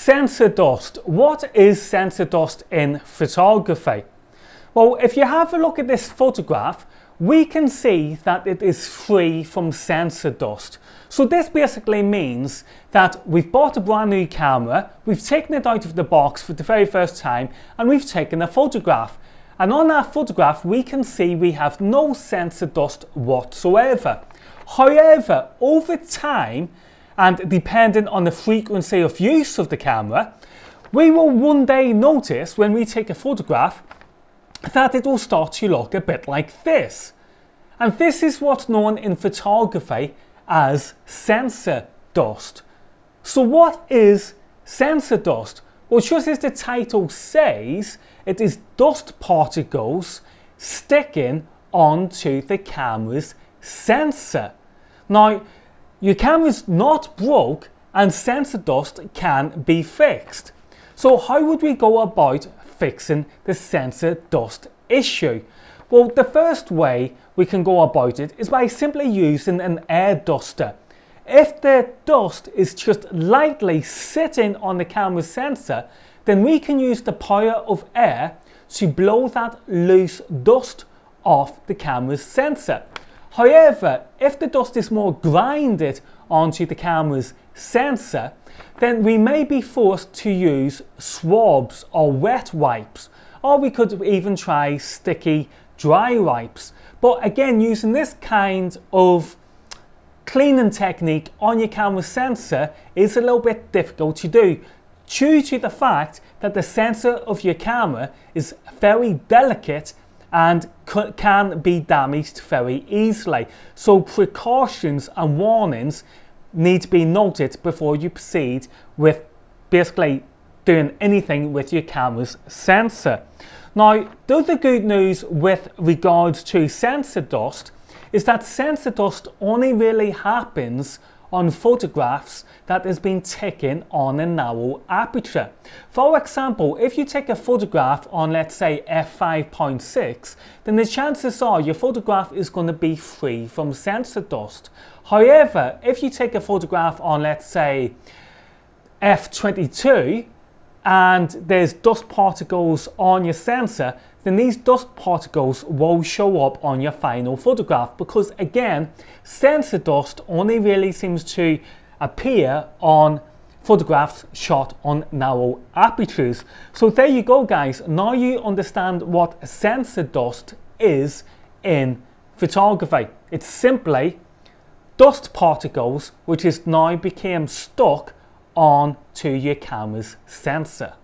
Sensor dust. What is sensor dust in photography? Well, if you have a look at this photograph, we can see that it is free from sensor dust. So this basically means that we've bought a brand new camera, we've taken it out of the box for the very first time, and we've taken a photograph. And on that photograph, we can see we have no sensor dust whatsoever. However, over time, and depending on the frequency of use of the camera, we will one day notice when we take a photograph that it will start to look a bit like this. And this is what's known in photography as sensor dust. So what is sensor dust? Well, just as the title says, it is dust particles sticking onto the camera's sensor. Now, your camera's not broke and sensor dust can be fixed. So how would we go about fixing the sensor dust issue? Well, the first way we can go about it is by simply using an air duster. If the dust is just lightly sitting on the camera's sensor, then we can use the power of air to blow that loose dust off the camera's sensor. However, if the dust is more grinded onto the camera's sensor, then we may be forced to use swabs or wet wipes, or we could even try sticky dry wipes. But again, using this kind of cleaning technique on your camera sensor is a little bit difficult to do due to the fact that the sensor of your camera is very delicate and can be damaged very easily. So precautions and warnings need to be noted before you proceed with basically doing anything with your camera's sensor. Now, the other good news with regards to sensor dust is that sensor dust only really happens on photographs that has been taken on a narrow aperture. For example, if you take a photograph on, let's say, f5.6, then the chances are your photograph is going to be free from sensor dust. However, if you take a photograph on, let's say, f22 and there's dust particles on your sensor, then these dust particles will show up on your final photograph, because again, sensor dust only really seems to appear on photographs shot on narrow apertures. So there you go, guys. Now you understand what sensor dust is in photography. It's simply dust particles which is now became stuck onto your camera's sensor.